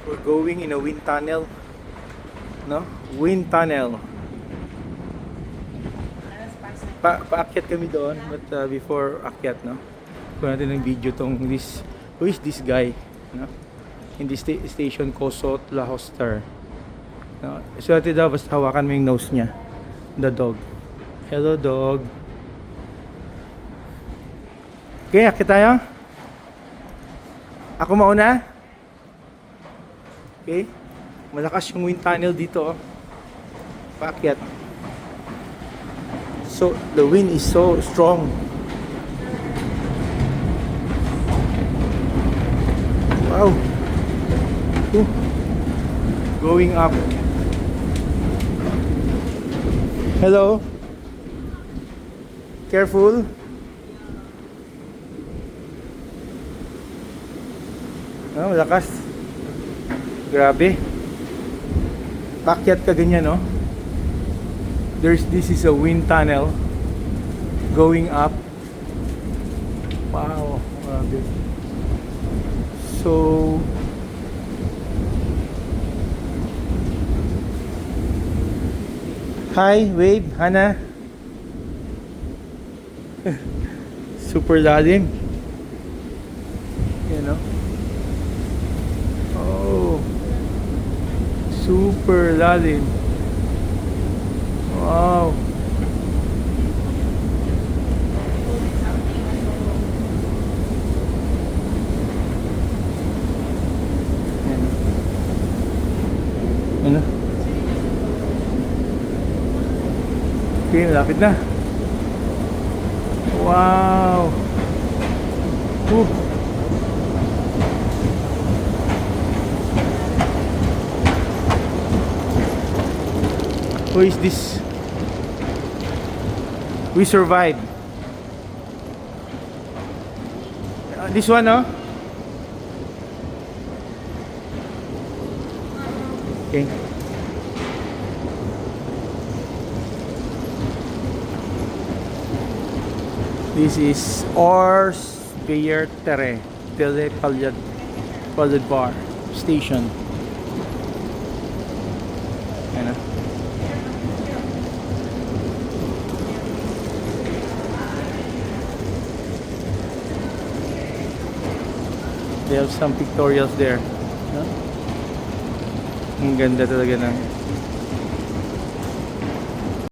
We're going in a wind tunnel. No? Wind tunnel. Paakyat kami doon, but before akyat, no? Kuha natin ng video tong this. Who is this guy? No? In this station Kosot La Hoster. No? Swerte daw, basta hawakan mo yung nose niya. The dog. Hello dog. Okay, akyat tayo. Ako mauna. Okay. Malakas yung wind tunnel dito. Oh. Paakyat. So the wind is so strong. Wow. Ooh. Going up. Hello. Careful. Oh, lakas. Grabe. Paakyat ka ganyan, no? This is a wind tunnel going up. Wow, grabe. So hi, wave, Hana. Super lalim. You know? Oh, super lalim. Wow. Ano? Okay, malapit na. Wow. Who is this? We survived. This one, no? Okay. This is Ors Tere Telepalad Bar Station. Ayan na. They have some pictorials there. No? Ang ganda talaga ng